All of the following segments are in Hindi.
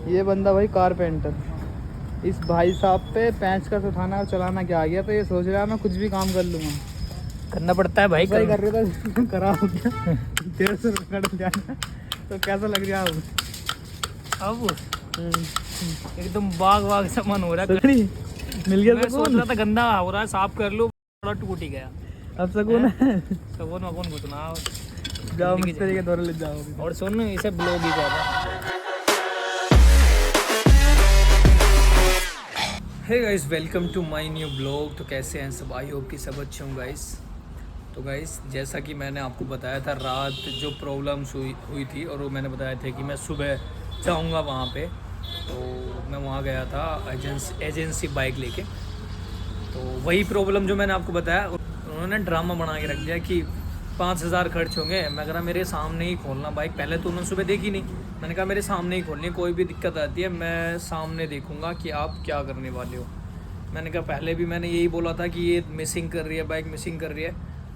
ये बंदा भाई कारपेंटर, इस भाई साहब पे पेंचकस उठाना और चलाना क्या आ गया, तो ये सोच रहा है मैं कुछ भी काम कर लूँगा। करना पड़ता है भाई। सही कर रहे था करा हो गया 150 रुपये कट जाना। तो कैसा लग रहा है अब एकदम बाग सा मन हो रहा है। मिल गया मैं सोच रहा था गंदा हो रहा है, साफ कर लूँ, थोड़ा टूट ही गया। अब सकून है। सकून वकून घुटना जाओ मिस्त्री के दौरे ले जाओ। और सुन, इसे ब्लॉग ही कहता। Hey guys, welcome to my new blog. तो कैसे हैं सब? आई होप कि सब अच्छे हों गाइस। तो गाइस, जैसा कि मैंने आपको बताया था, रात जो प्रॉब्लम्स हुई थी, और वो मैंने बताया था कि मैं सुबह जाऊंगा वहाँ पे। तो मैं वहाँ गया था एजेंसी बाइक लेके। तो वही प्रॉब्लम जो मैंने आपको बताया, उन्होंने ड्रामा बना के रख दिया कि 5,000 खर्च होंगे। मैं कह रहा मेरे सामने ही खोलना बाइक। पहले तो उन्होंने सुबह देखी नहीं, मैंने कहा मेरे सामने ही खोलनी, कोई भी दिक्कत आती है मैं सामने देखूंगा कि आप क्या करने वाले हो। मैंने कहा पहले भी मैंने यही बोला था कि ये मिसिंग कर रही है, बाइक मिसिंग कर रही है।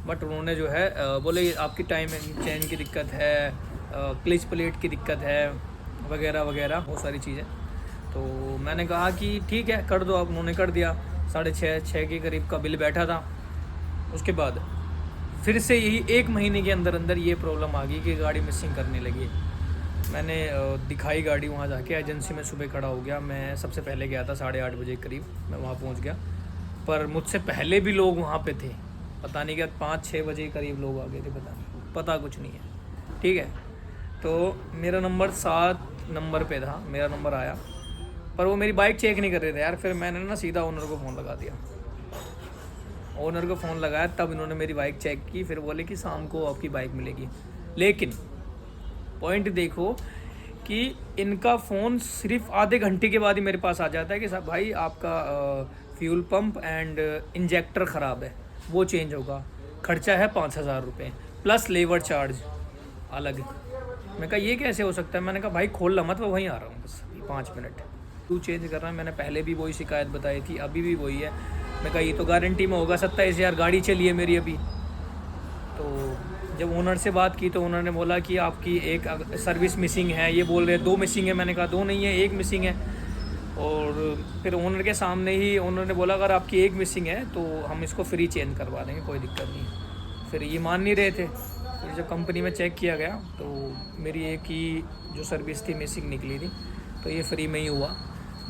बट उन्होंने जो है बोले आपकी टाइम चेंज की दिक्कत है, क्लिच प्लेट की दिक्कत है, वगैरह वगैरह बहुत सारी चीज़ें। तो मैंने कहा कि ठीक है कर दो आप। उन्होंने कर दिया। 6:30 के करीब का बिल बैठा था। उसके बाद फिर से यही 1 महीने के अंदर अंदर ये प्रॉब्लम आ गई कि गाड़ी मिसिंग करने लगी। मैंने दिखाई गाड़ी वहाँ जाके एजेंसी में, सुबह खड़ा हो गया। मैं सबसे पहले गया था 8:30 बजे के करीब मैं वहाँ पहुँच गया। पर मुझसे पहले भी लोग वहाँ पे थे, पता नहीं क्या 5-6 बजे के करीब लोग आ गए थे, पता कुछ नहीं है। ठीक है, तो मेरा नंबर 7 नंबर पे था, मेरा नंबर आया, पर वो मेरी बाइक चेक नहीं कर रहे थे यार। फिर मैंने ना सीधा ओनर को फ़ोन लगा दिया। ओनर को फ़ोन लगाया, तब इन्होंने मेरी बाइक चेक की। फिर बोले कि शाम को आपकी बाइक मिलेगी। लेकिन पॉइंट देखो कि इनका फ़ोन सिर्फ आधे घंटे के बाद ही मेरे पास आ जाता है कि साहब भाई आपका फ्यूल पंप एंड इंजेक्टर ख़राब है, वो चेंज होगा, खर्चा है 5,000 रुपये प्लस लेबर चार्ज अलग। मैं कहा ये कैसे हो सकता है? मैंने कहा भाई खोल ला मत, मैं वहीं आ रहा हूँ बस 5 मिनट। तू चेंज कर रहा है। मैंने पहले भी वही शिकायत बताई थी, अभी भी वही है। मैं कहा ये तो गारंटी में होगा, 27,000 गाड़ी चली है मेरी अभी। तो जब ओनर से बात की तो ओनर ने बोला कि आपकी एक सर्विस मिसिंग है। ये बोल रहे 2 मिसिंग है। मैंने कहा 2 नहीं है, 1 मिसिंग है। और फिर ओनर के सामने ही ओनर ने बोला अगर आपकी 1 मिसिंग है तो हम इसको फ्री चेंज करवा देंगे, कोई दिक्कत नहीं। फिर ये मान नहीं रहे थे। फिर जब कंपनी में चेक किया गया तो मेरी एक ही जो सर्विस थी मिसिंग निकली थी, तो ये फ्री में ही हुआ।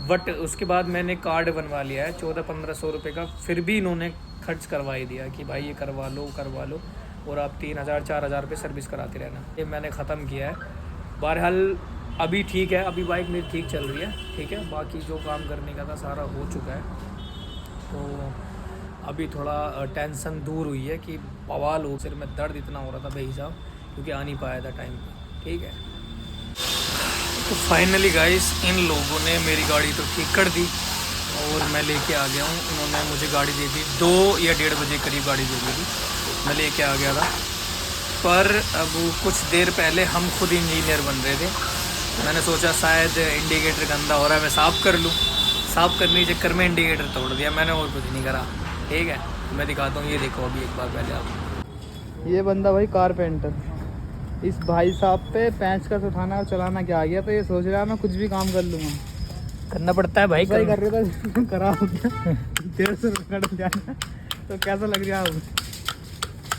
बट उसके बाद मैंने कार्ड बनवा लिया है 1400-1500 रुपये का। फिर भी इन्होंने खर्च करवा ही दिया कि भाई ये करवा लो और आप 3,000-4,000 रुपये सर्विस कराते रहना। ये मैंने ख़त्म किया है। बहरहाल अभी ठीक है, अभी बाइक मेरी ठीक चल रही है। ठीक है, बाकी जो काम करने का था सारा हो चुका है। तो अभी थोड़ा टेंशन दूर हुई है कि बवाल हो, सिर में दर्द इतना हो रहा था बेहिसाब, क्योंकि आ नहीं पाया था टाइम पे। ठीक है, तो फाइनली गाइस इन लोगों ने मेरी गाड़ी तो ठीक कर दी और मैं लेके आ गया हूँ। उन्होंने मुझे गाड़ी दे दी 2 या 1:30 बजे करीब गाड़ी दे दी थी, मैं लेके आ गया था। पर अब कुछ देर पहले हम खुद इंजीनियर बन रहे थे। मैंने सोचा शायद इंडिकेटर गंदा हो रहा है, मैं साफ़ कर लूँ। साफ़ करने के चक्कर में इंडिकेटर तोड़ दिया मैंने, और कुछ नहीं करा। ठीक है, मैं दिखाता हूँ, ये देखो अभी एक बार पहले आप। ये बंदा भाई कारपेंटर, इस भाई साहब पे पेंचकस उठाना और चलाना क्या आ गया, तो ये सोच रहा है मैं कुछ भी काम कर लूँगा। करना पड़ता है भाई। सही कर रहे था करा हो गया 150 रुपये कट जाना। तो कैसा लग रहा है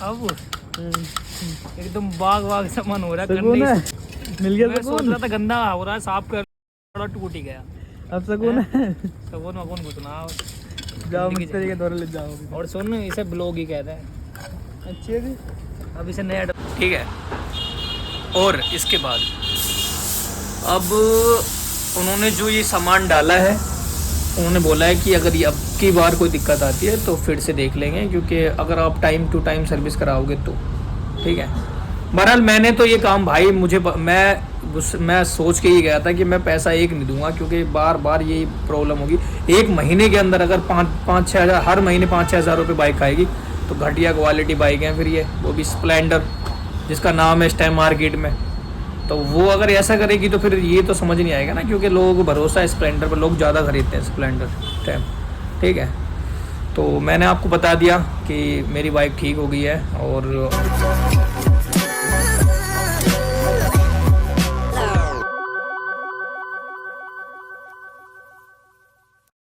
अब एकदम बाग सा मन हो रहा है। मिल गया। मैं सोच रहा था गंदा हो रहा है, साफ कर, थोड़ा टूट ही गया। अब सकून है। सकून वकून घुटना। जाओ मिस्त्री के दौरे ले जाओ। और सुन, इसे ब्लॉग ही कहते हैं। अच्छी है जी। अब इसे नया, ठीक है। और इसके बाद अब उन्होंने जो ये सामान डाला है, उन्होंने बोला है कि अगर ये अब की बार कोई दिक्कत आती है तो फिर से देख लेंगे, क्योंकि अगर आप टाइम टू टाइम सर्विस कराओगे तो। ठीक है, बहरहाल मैंने तो ये काम भाई मैं सोच के ही गया था कि मैं पैसा एक नहीं दूंगा, क्योंकि बार बार ये प्रॉब्लम होगी। 1 महीने के अंदर अगर 5-6 हज़ार, हर महीने 5-6 हज़ार रुपये बाइक आएगी, तो घटिया क्वालिटी बाइक है फिर ये, वो भी स्प्लेंडर, जिसका नाम है इस टाइम मार्केट में। तो वो अगर ऐसा करेगी तो फिर ये तो समझ नहीं आएगा ना, क्योंकि लोगों को भरोसा है स्प्लेंडर पर, लोग ज़्यादा खरीदते हैं स्प्लेंडर टाइम। ठीक है, तो मैंने आपको बता दिया कि मेरी बाइक ठीक हो गई है। और